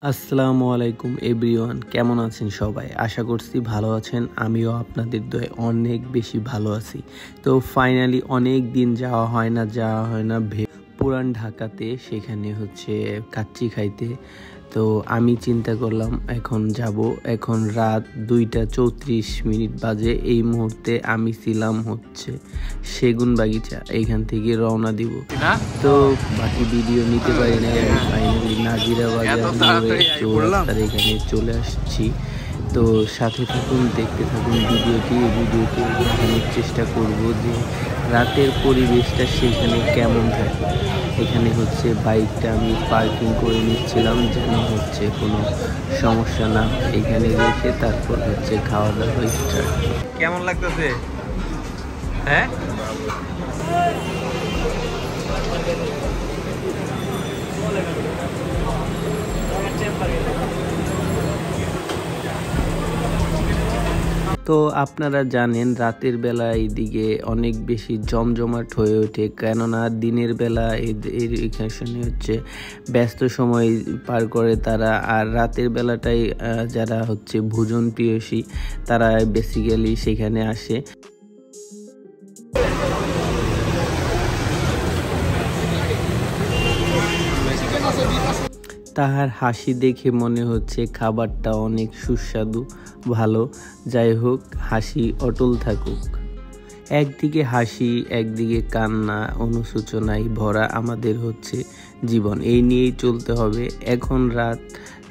আসসালামু আলাইকুম এভরিওয়ান, কেমন আছেন সবাই? আশা করছি ভালো আছেন। আমিও আপনাদের দয়ায় অনেক বেশি ভালো আছি। তো ফাইনালি অনেক দিন যাওয়া হয় না পুরান ঢাকাতে, সেখানে হচ্ছে কাচ্চি খাইতে। তো আমি চিন্তা করলাম এখন যাব। এখন রাত 2:34 বাজে। এই মুহূর্তে আমি ছিলাম হচ্ছে সেগুন বাগিচা, এইখান থেকে রওনা দিব। তো বাকি ভিডিও নিতে পারি নাই। আমি ফাইনালি নাজিরা বাজার চৌরাস্তার এখানে চলে আসছি। তো সাথে থাকুন, দেখতে থাকুন ভিডিওটি দেখানোর চেষ্টা করব যে রাতের পরিবেশটা সেখানে কেমন থাকে। এখানে হচ্ছে বাইকটা আমি পার্কিং করে নিচ্ছিলাম যেন হচ্ছে কোনো সমস্যা না এখানে রেখে তারপর হচ্ছে খাওয়া দাওয়া স্টার্ট। কেমন লাগতেছে? হ্যাঁ, তো আপনারা জানেন রাতের বেলা এইদিকে অনেক বেশি জমজমাট হয়ে ওঠে, কেননা দিনের বেলা এখানে হচ্ছে ব্যস্ত সময় পার করে তারা, আর রাতের বেলাটাই যারা হচ্ছে ভোজন প্রিয়সী তারা বেসিক্যালি সেখানে আসে। তাহার হাসি দেখে মনে হচ্ছে খাবারটা অনেক সুস্বাদু, ভালো। যাই হোক, হাসি অটল থাকুক। একদিকে হাসি, একদিকে কান্না, অনুশোচনায় ভরা আমাদের হচ্ছে জীবন। এই নিয়েই চলতে হবে। এখন রাত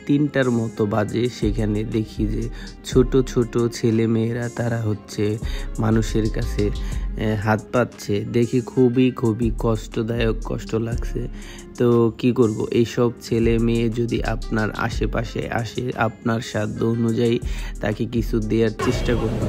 3টার মতো বাজে। সেখানে দেখি যে ছোট ছোট ছেলে মেয়েরা তারা হচ্ছে মানুষের কাছে হাত পাচ্ছে। দেখি খুবই কষ্ট লাগছে। তো কি করব, এইসব ছেলে মেয়ে যদি আপনার আশেপাশে আসে, আপনার সাধ্য অনুযায়ী তাকে কিছু দেওয়ার চেষ্টা করব।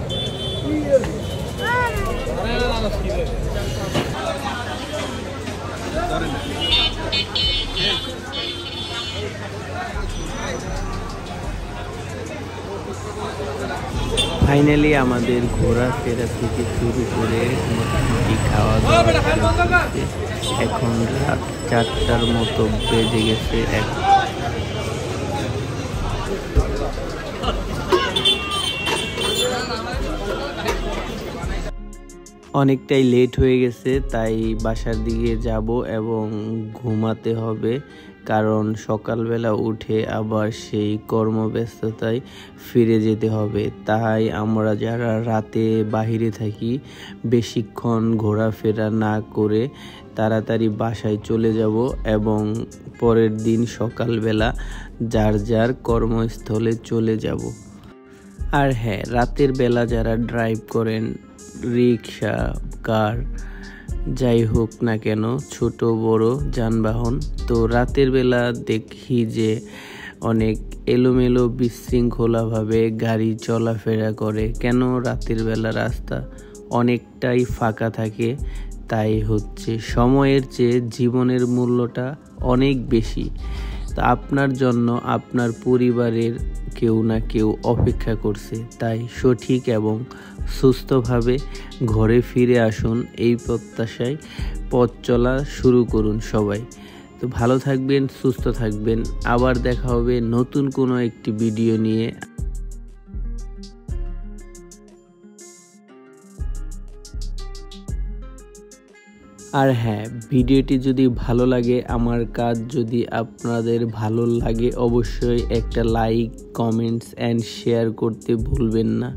ফাইনালি আমাদের ঘোরাফেরা থেকে শুরু করে মোটামুটি খাওয়া দাওয়া এখন রাত 4টার মতো বেজে গেছে। অনেকটাই লেট হয়ে গেছে, তাই বাসার দিকে যাব এবং ঘুমাতে হবে, কারণ সকালবেলা উঠে আবার সেই কর্মব্যস্ততায় ফিরে যেতে হবে। তাই আমরা যারা রাতে বাহিরে থাকি বেশিক্ষণ ঘোরাফেরা না করে তাড়াতাড়ি বাসায় চলে যাব এবং পরের দিন সকালবেলা যার যার কর্মস্থলে চলে যাব। আর হ্যাঁ, রাতের বেলা যারা ড্রাইভ করেন, রিক্সা, কার, যাই হোক না কেন, ছোট বড় যানবাহন, তো রাতের বেলা দেখি যে অনেক এলোমেলো বিশৃঙ্খলাভাবে গাড়ি চলাফেরা করে। কেন? রাতের বেলা রাস্তা অনেকটাই ফাঁকা থাকে। তাই হচ্ছে সময়ের চেয়ে জীবনের মূল্যটা অনেক বেশি। তা আপনার জন্য আপনার পরিবারের কেউ না কেউ অপেক্ষা করছে। তাই সঠিক এবং সুস্থভাবে ঘরে ফিরে আসুন, এই প্রত্যাশায় পথ চলা শুরু করুন সবাই। তো ভালো থাকবেন, সুস্থ থাকবেন। আবার দেখা হবে নতুন কোনো একটি ভিডিও নিয়ে। আর হ্যাঁ, ভিডিওটি যদি ভালো লাগে, আমার কাজ যদি আপনাদের ভালো লাগে, অবশ্যই একটা লাইক, কমেন্টস অ্যান্ড শেয়ার করতে ভুলবেন না।